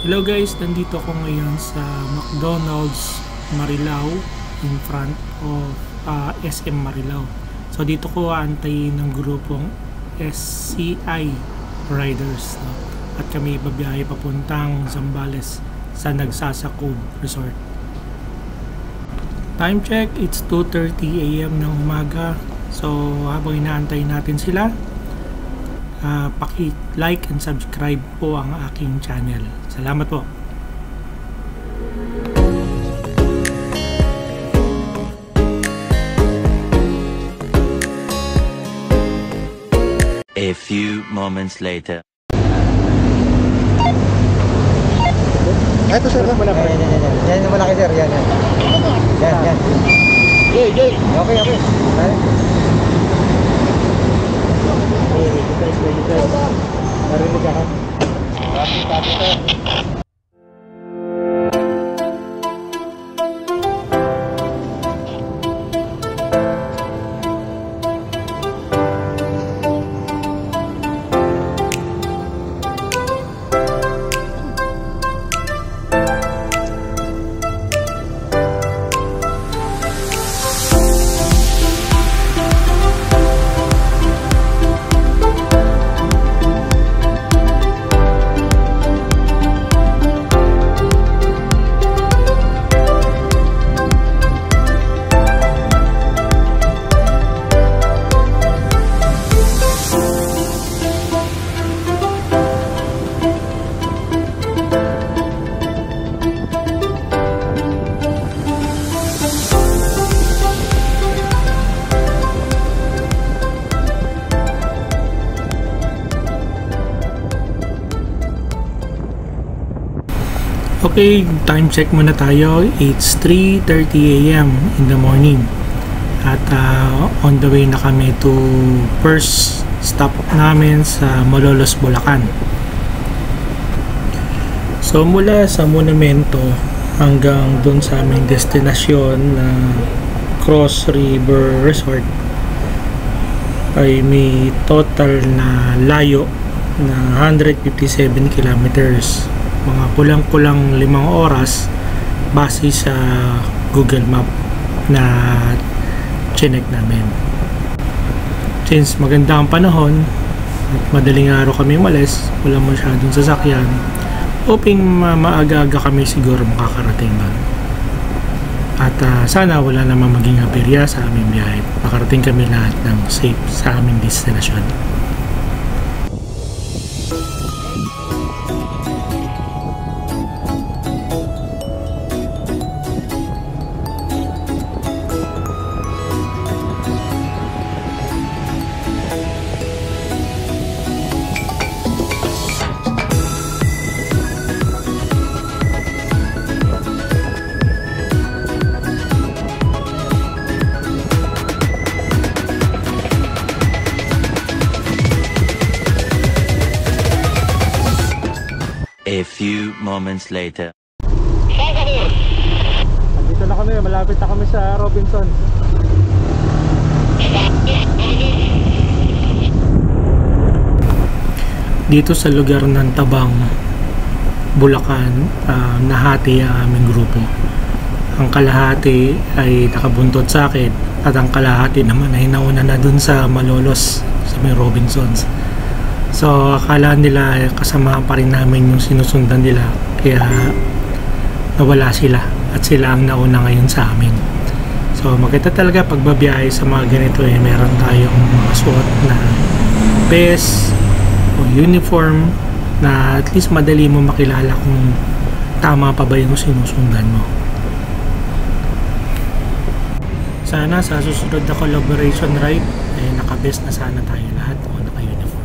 Hello guys, nandito ako ngayon sa McDonald's Marilao in front of SM Marilao. So dito ko aantayin ng grupong SCI Riders, no? At kami babiyahe papuntang Zambales sa Nagsasakub Resort. Time check, it's 2:30 AM ng umaga. So habang inaantay natin sila, paki-like and subscribe po ang aking channel. Salamat po. A few moments later. Ito sir, yan yung malaki sir, yan. Yan. Jay. Okay. Narinig ka. Copy sir. Okay, time check muna tayo. It's 3:30 AM in the morning. At on the way na kami to first stop namin sa Malolos, Bulacan. So mula sa monumento hanggang dun sa aming destinasyon na Cross River Resort ay may total na layo na 157 kilometers. Mga kulang-kulang 5 oras base sa Google Map na chinek namin. Since maganda ang panahon at madaling araw kami umalis, wala masyadong sasakyan, hoping maaga-aga kami siguro makakarating doon. At sana wala namang maging aberya sa aming biyahe. Makarating kami lahat ng safe sa aming destinasyon. A few moments later. Dito na kami, malapit na kami sa Robinson. Dito sa lugar ng Tabang, Bulacan, nahati ang aming grupo. Ang kalahati ay nakabuntot sa akin at ang kalahati naman ay nauna na dun sa Malolos, sa may Robinsons. So akala nila kasama pa rin namin yung sinusundan nila, kaya nawala sila at sila ang nauna ngayon sa amin. So makita talaga pagbabiyahe sa mga ganito meron tayong mga suot na vest o uniform na at least madali mo makilala kung tama pa ba yung sinusundan mo. Sana sa susunod na collaboration ride naka-best na sana tayo lahat o naka-uniform.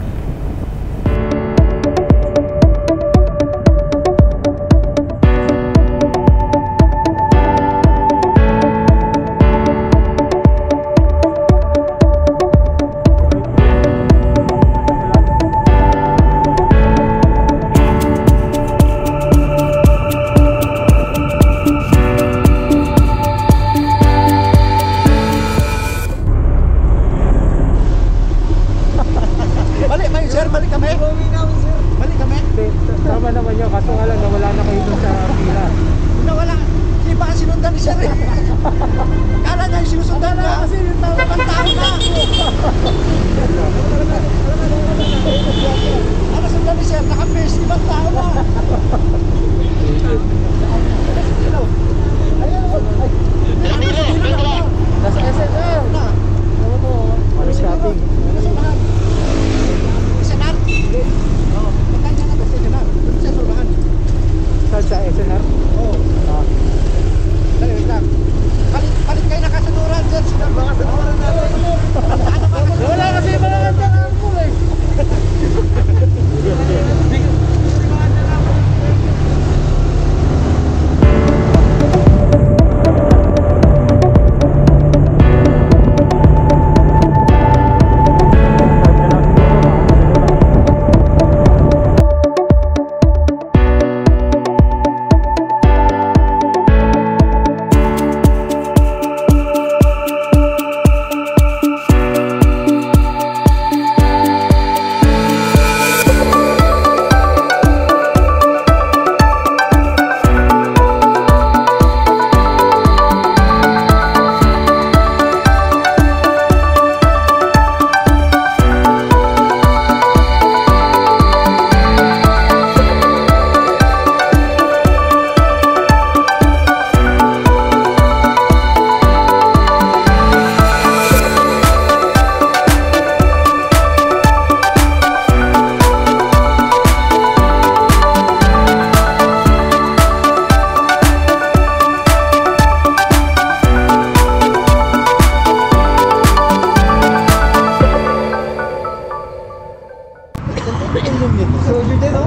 Soju din, no?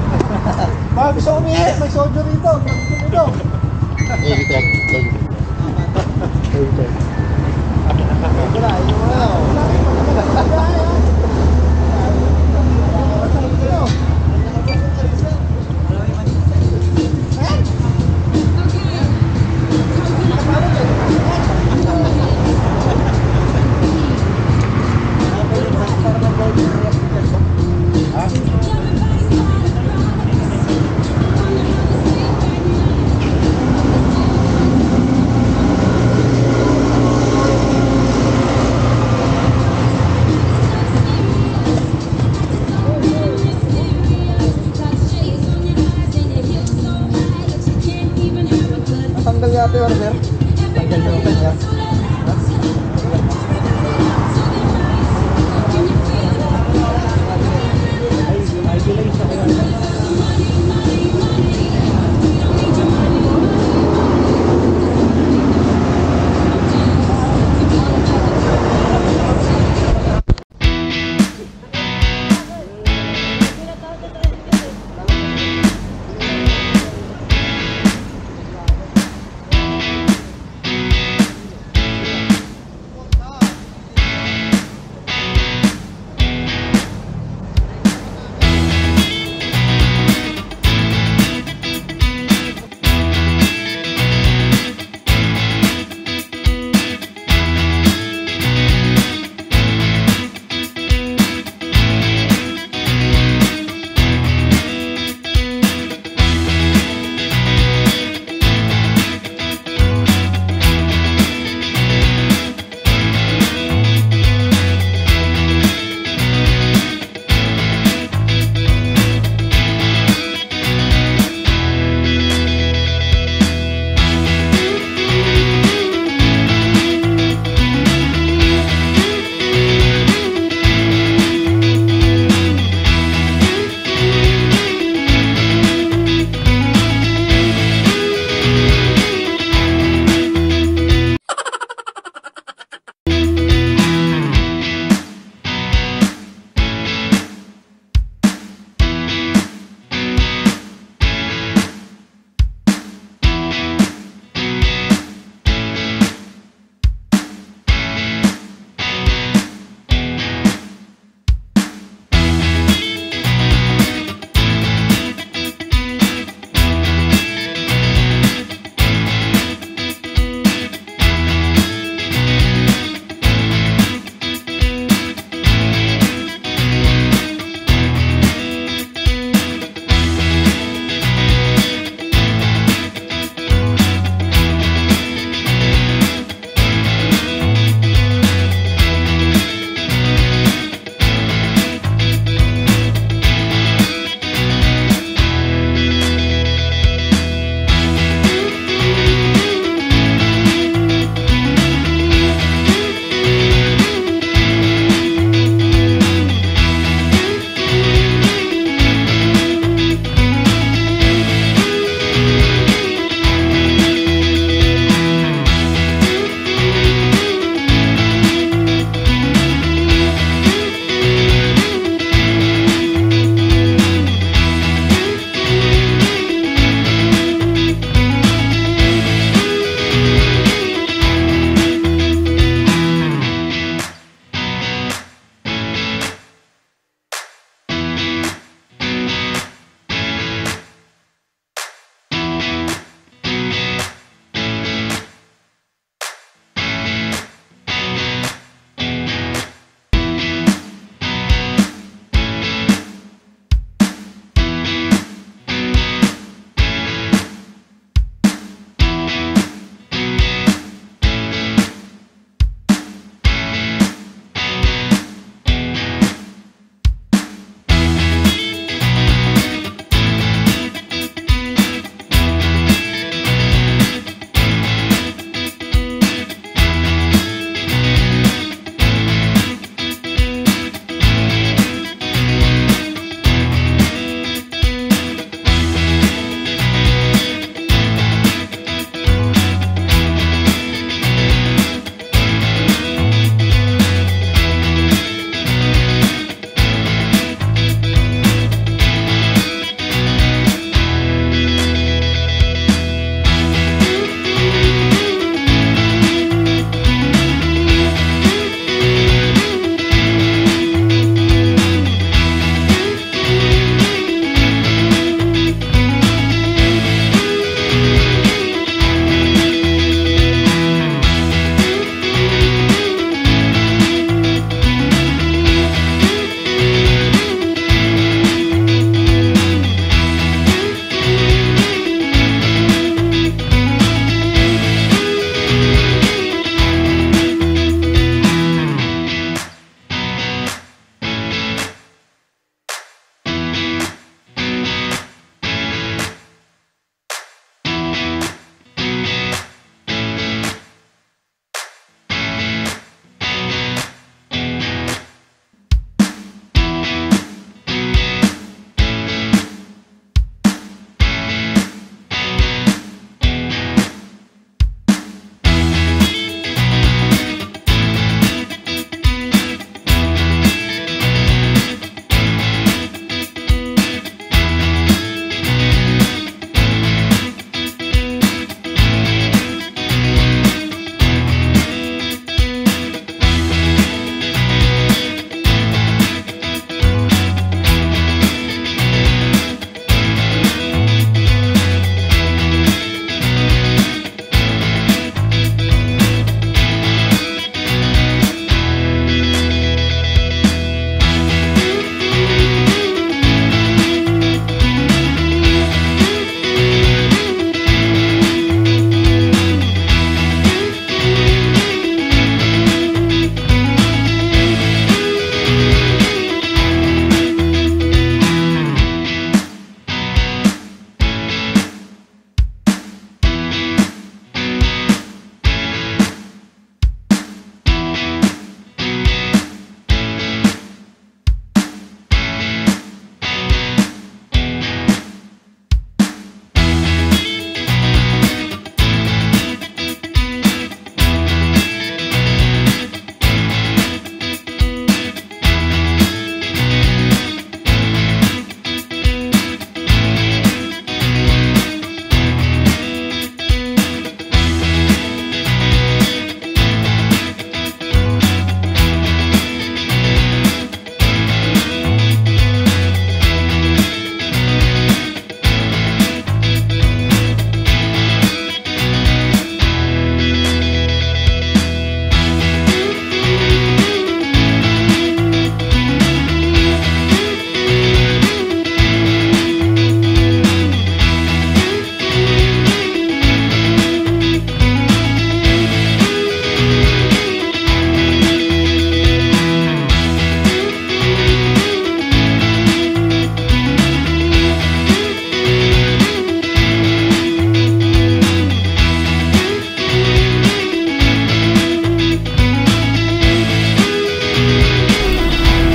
Mga gusto umihi, may soju rito. Dito. Tanggal yata yung order. Tanggal yung order.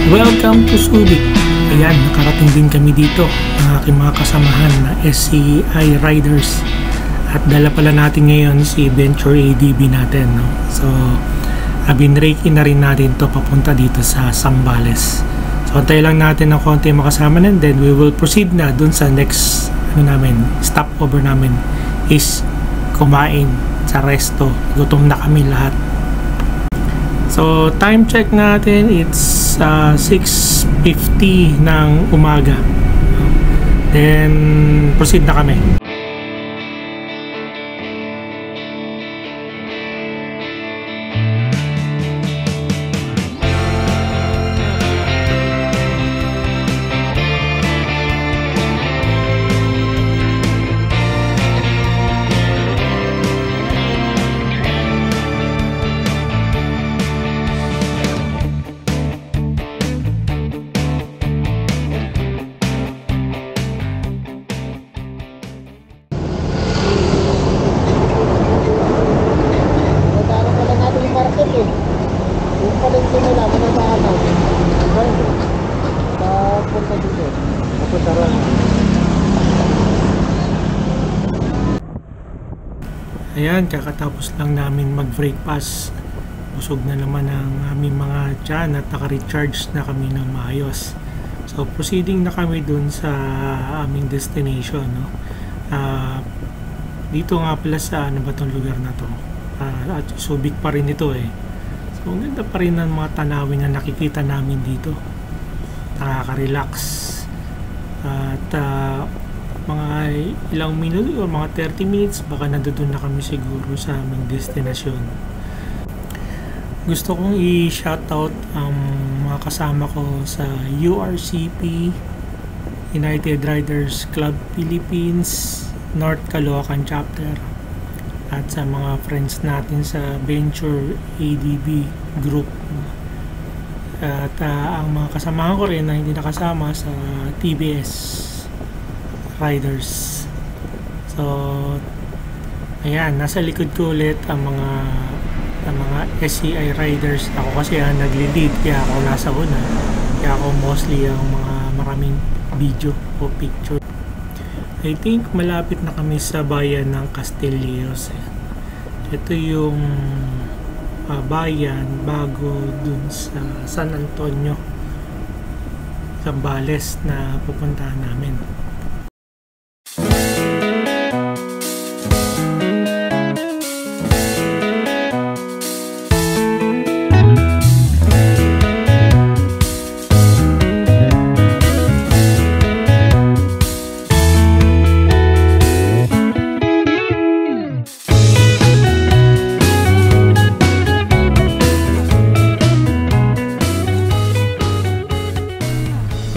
Welcome to Subic. Ayan, nakarating din kami dito ang aking mga kasamahan na SCI Riders. At dala pala natin ngayon si Venture ADB natin, no? So, binreaky na rin natin to papunta dito sa Zambales. So, antay lang natin ng konti makasama and then we will proceed na dun sa next stopover namin is kumain sa resto. Gutom na kami lahat. So, time check natin, it's 6:50 ng umaga. Then, proceed na kami. Ayan, kakatapos lang namin mag-breakfast. Busog na naman ang aming mga tiyan at naka-recharge na kami ng maayos. So, proceeding na kami dun sa aming destination, no? Dito nga pala sa ano ba tong lugar na to? At Subic pa rin ito eh. So, ang ganda pa rin ng mga tanawin na nakikita namin dito. Nakaka-relax. At mga ilang minuto o mga 30 minutes baka nandoon na kami siguro sa aming destinasyon. Gusto kong i-shoutout ang mga kasama ko sa URCP, United Riders Club Philippines, North Caloocan Chapter, at sa mga friends natin sa Venture ADB Group. At ang mga kasamahan ko rin na hindi nakasama sa TBS Riders. So, ayan, nasa likod ko ulit ang mga SCI Riders. Ako kasi nagli-lead, kaya ako nasa una. Kaya ako mostly ang mga maraming video o picture. I think malapit na kami sa bayan ng Castillejos. Ito yung bayan bago dun sa San Antonio, Zambales na pupuntahan namin.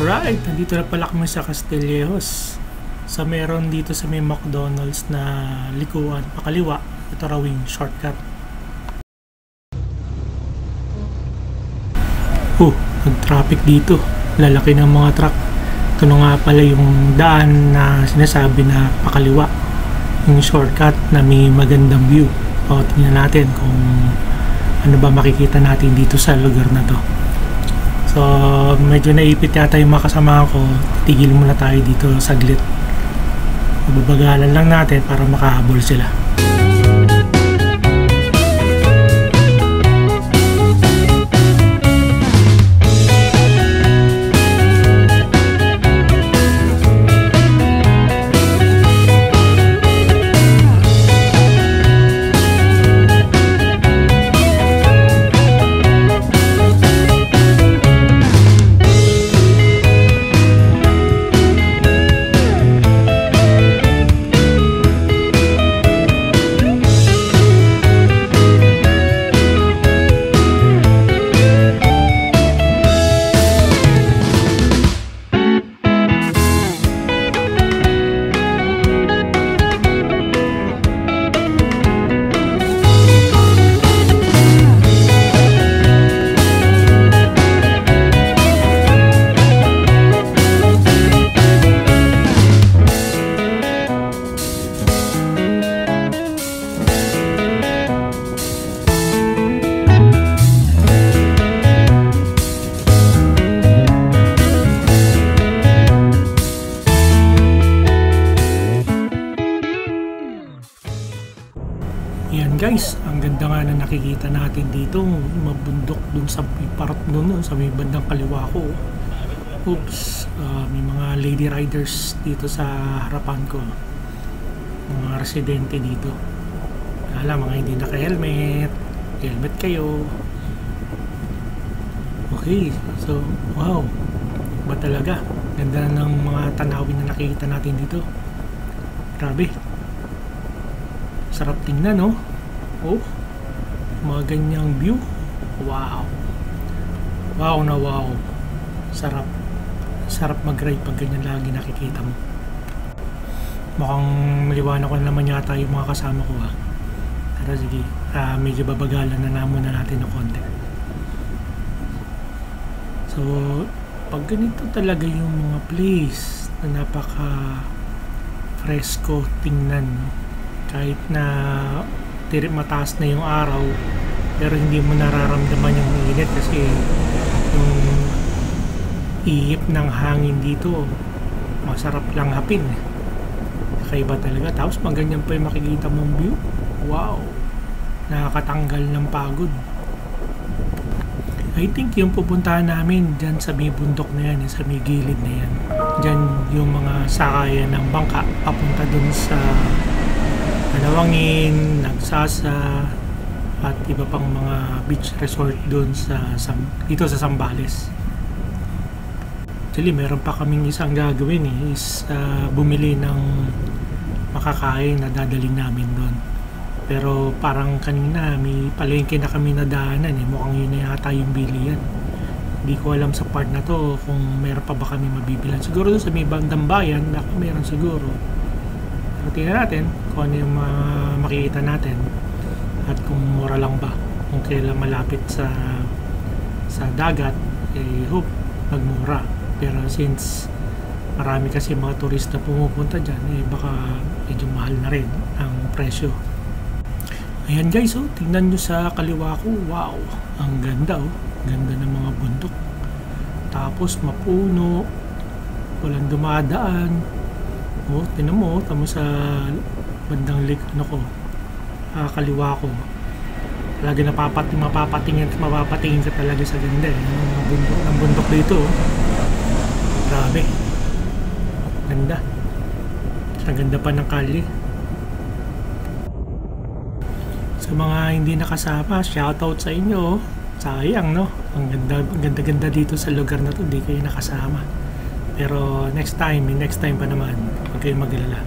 Alright, nandito na pala kami sa Castillejos. So meron dito sa may McDonald's na likuan, pakaliwa. Ito raw yung shortcut. Nag-traffic dito. Lalaki ng mga truck. Ito na nga pala yung daan na sinasabi na pakaliwa. Yung shortcut na may magandang view. O, tingnan natin kung ano ba makikita natin dito sa lugar na to. So, medyo naipit yata yung mga kasama ko. Tigil muna tayo dito saglit. Babagalan lang natin para makahabol sila. guys, ang ganda nga na nakikita natin dito, mabundok dun sa part dun sa may bandang kaliwa ko. Oops, may mga lady riders dito sa harapan ko, mga residente dito. Alam, mga hindi naka-helmet, helmet kayo. Okay, so wow, ba talaga ganda ng mga tanawin na nakikita natin dito. Grabe, sarap tingnan, no? Oh, mga ganyang view. Wow, wow na wow. Sarap, sarap mag-ride pag ganyan lagi nakikita mo. Mukhang maliwanag ko na naman yata yung mga kasama ko, ha. Pero sige, medyo babagalan na muna natin ng konti. So pag ganito talaga yung mga place na napaka fresco tingnan, kahit na mataas na yung araw, pero hindi mo nararamdaman yung init kasi yung ihip ng hangin dito masarap lang hapin. Kakaiba talaga. Tapos maganyan pa yung makikita mong view. Wow, nakakatanggal ng pagod. I think yung pupuntahan namin dyan sa may bundok na yan, sa may gilid na yan, dyan yung mga sakayan ng bangka papunta dun sa Manawangin, Nagsasa, at iba pang mga beach resort dun dito sa Zambales. Actually, meron pa kaming isang gagawin, is bumili ng makakain na dadalhin namin dun. Pero parang kanina may palengke na kami nadaanan, mukhang yun na yata yung bilian. Hindi ko alam sa part na to kung meron pa ba kami mabibilan. Siguro doon sa may bandang bayan, meron siguro. Pero tingnan natin kung ano yung makikita natin at kung mura lang ba. Kung kailan malapit sa dagat, hope magmura. Pero since marami kasi mga turista pumupunta dyan, baka medyo mahal na rin ang presyo. Ayan guys, tingnan nyo sa kaliwa ko. Wow, ang ganda, ganda ng mga bundok. Tapos mapuno, walang dumadaan. Tingnan mo, tamo sa bandang kaliwa ko. Talaga mapapatingin ka talaga sa ganda ng bundok dito. Grabe, ganda. Ang ganda pa ng kalye. Sa mga hindi nakasama, shoutout sa inyo. Sayang, no? Ang ganda dito sa lugar na to, hindi kayo nakasama. Pero next time pa naman, huwag kayong mag-alala.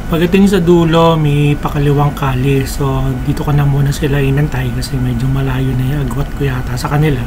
Pagdating sa dulo, may pakaliwang kali. So, dito ko na muna sila inantay kasi medyo malayo na yung agwat ko yata sa kanila.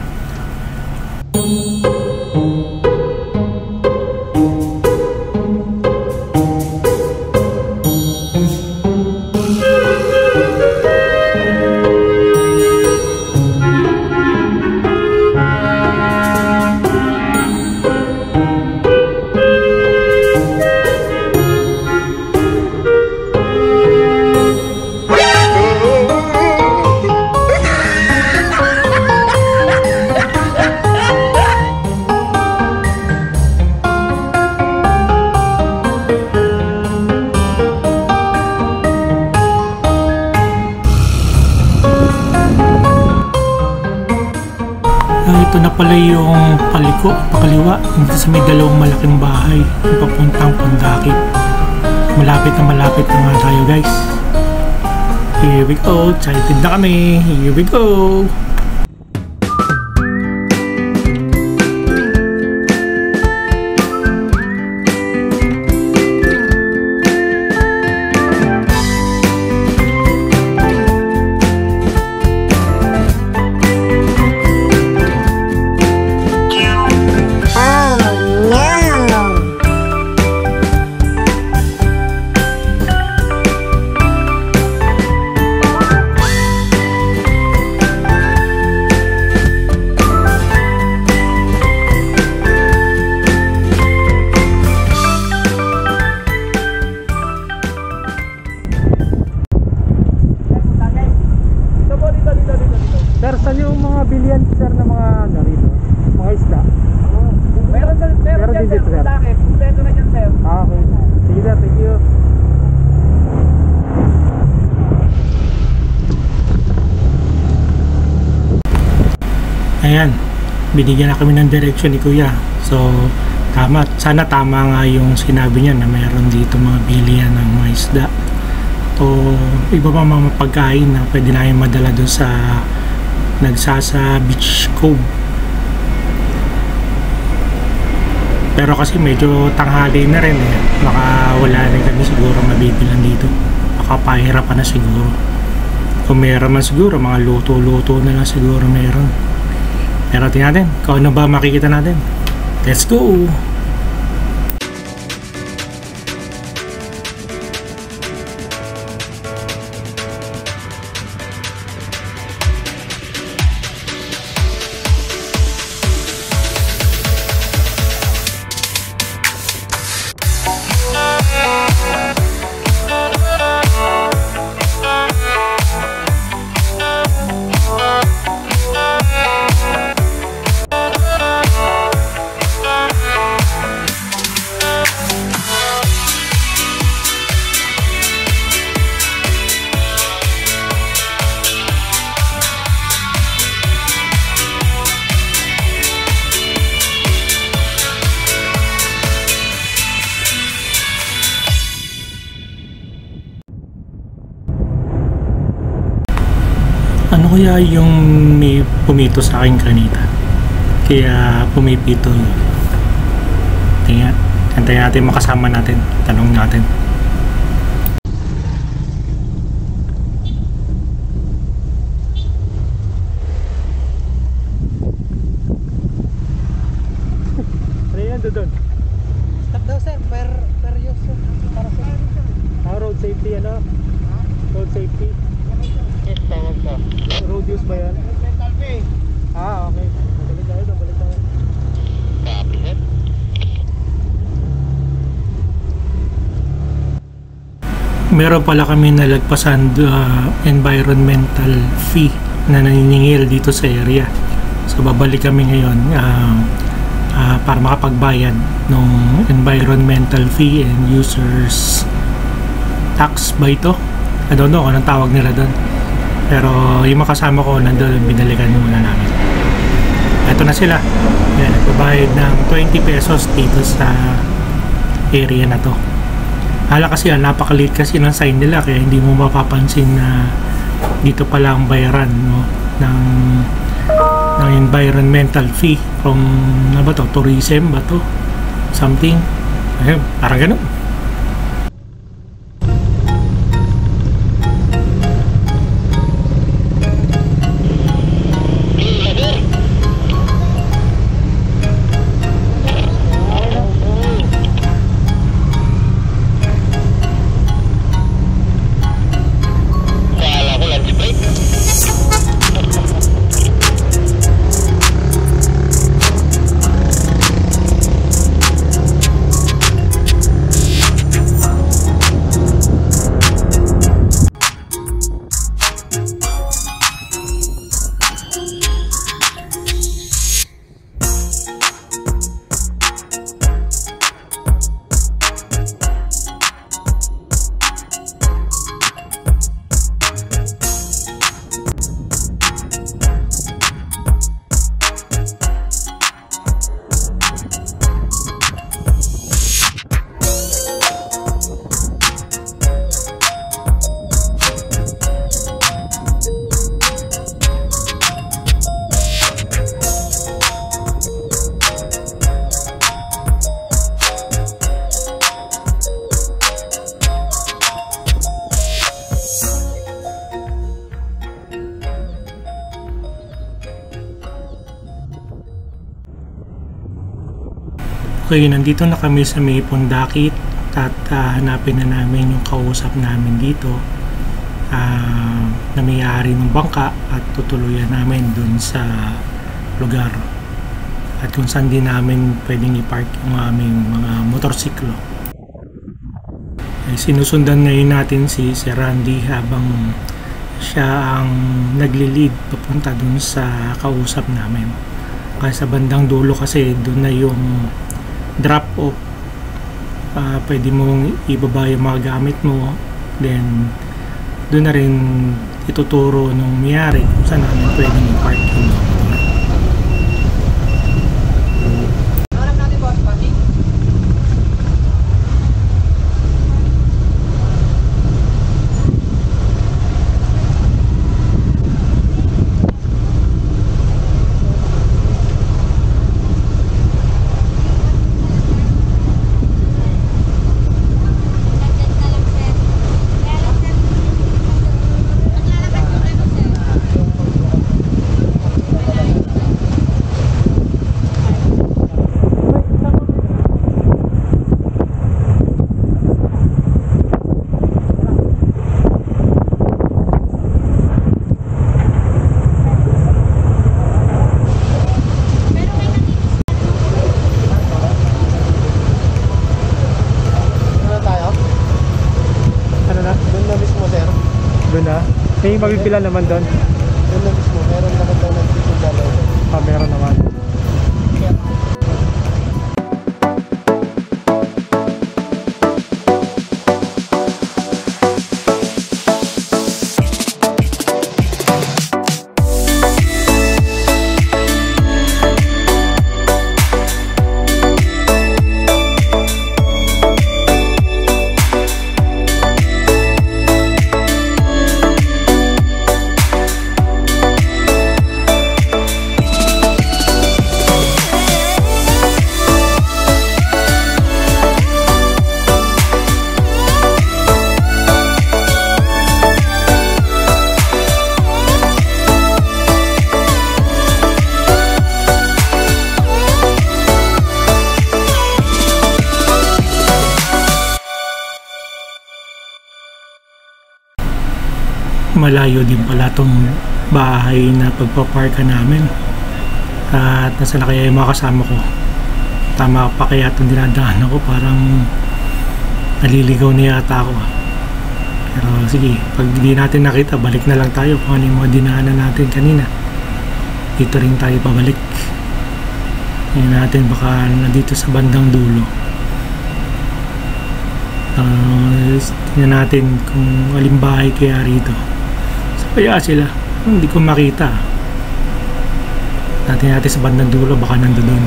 Ito na pala yung pakaliwa, dito sa may dalawang malaking bahay yung papuntang Pondakit. Malapit na nga tayo guys. Here we go, excited na kami. Here we go. Saan yung mga billion sir na mga ano rito? Mga isda? Meron din dyan, dito, sir. sir. Bakit? Kompleto na dyan, sir. Ah, okay. Sige sir, thank you. Ayan, binigyan na kami ng direction ni Kuya. So, tama. Sana tama nga yung sinabi niya na mayroon dito mga bilihan ng mga isda. O iba pa mga pagkain na pwede namin madala doon sa Nagsasa Beach Cove. Pero kasi medyo tanghali na rin eh. Baka wala rin kami siguro mabibilan dito. Baka pahirapan na siguro. Kung meron man siguro, mga luto-luto na lang siguro meron. Pero tingnan natin kung ano ba makikita natin. Let's go! Ano kaya yung may pumito sa akin kanita? Kaya pumipito yun. Tingnan. Antayin natin makasama natin. Tanong natin. Ano yan doon? Stop daw, sir. Per use, sir. Para sa Road safety ano? Road safety. Road use ba yan? mental fee. Ah, okay. Balik tayo. Meron pala kami nalagpasan environmental fee na naniningil dito sa area. So babalik kami ngayon para makapagbayad ng environmental fee and users tax ba ito? I don't know kung anong tawag nila doon. Pero yung makasama ko nandun, binalikan muna namin. Ito na sila. Yan, nagbabayad ng 20 pesos dito sa area na to. Hala kasi napakaliit kasi ng sign nila kaya hindi mo mapapansin na dito pala ang bayaran no, ng environmental fee from ano ba to? Tourism ba to? Something. Ayun, parang ganun. Okay, nandito na kami sa may Pundakit at hanapin na namin yung kausap namin dito na may-ari ng bangka at tutuluyan namin dun sa lugar at kung saan din namin pwedeng i-park yung aming mga motorsiklo. Sinusundan ngayon natin si Randy habang siya ang nagli-lead papunta dun sa kausap namin. Kaya sa bandang dulo kasi dun na yung drop off. Pwede mong ibaba yung mga gamit mo, then dun na rin ituturo nung mayari kung saan namin pwedeng i-park yung motor. Doon na? May mabibila naman doon? Doon na mismo, meron naman daw nagtitinda daw. Meron naman. Malayo din pala itong bahay na pagpaparka namin, at nasa na kaya yung mga kasama ko. Tama pa kaya itong dinadaan ako, parang naliligaw na yata ako. Pero sige, pag di natin nakita, balik na lang tayo kung ano yung mga dinaanan natin kanina. Dito rin tayo pabalik. Ngayon natin, baka nandito sa bandang dulo. Tingnan natin kung aling bahay kaya rito. Kaya sila, hindi ko makita. Natin sa bandang dulo, baka nandoon.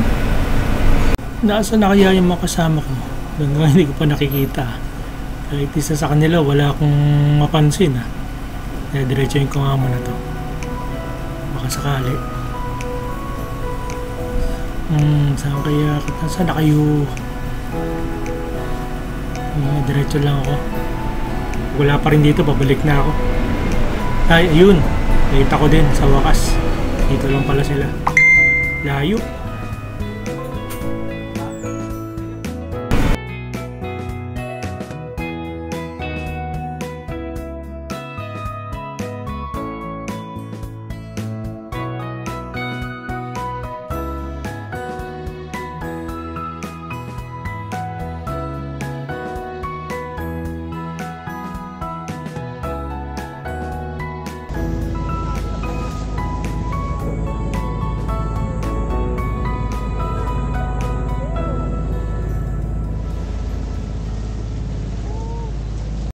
Nasa na kaya yung mga kasama ko? Doon nga hindi ko pa nakikita. Kahit isa sa kanila, wala akong mapansin. Kaya diretsoin ko nga muna to. Baka sakali. Saan na kayo? Diretso lang ako. Wala pa rin dito, babalik na ako. Ay, ayun. Nakita ko din sa wakas. Dito lang pala sila. Layo.